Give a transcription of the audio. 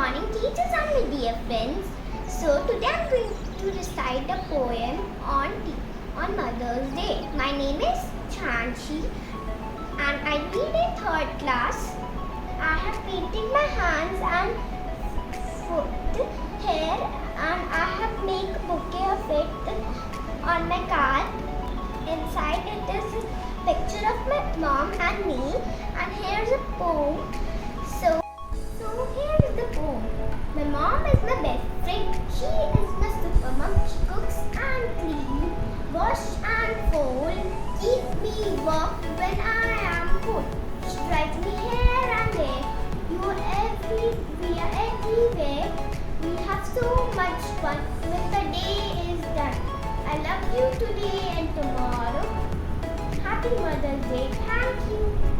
morning, teachers and my dear friends. So today I'm going to recite a poem on Mother's Day. My name is Chanchi and I read in third class. I have painted my hands and foot here and I have made a bouquet of it on my card. Inside it is a picture of my mom and me, and here's a poem. So here is the poem. My mom is my best friend. She is my super mom. She cooks and clean, wash and fold, keep me warm when I am cold. She drives me here and there. We are everywhere. We have so much fun when the day is done. I love you today and tomorrow. Happy Mother's Day. Thank you.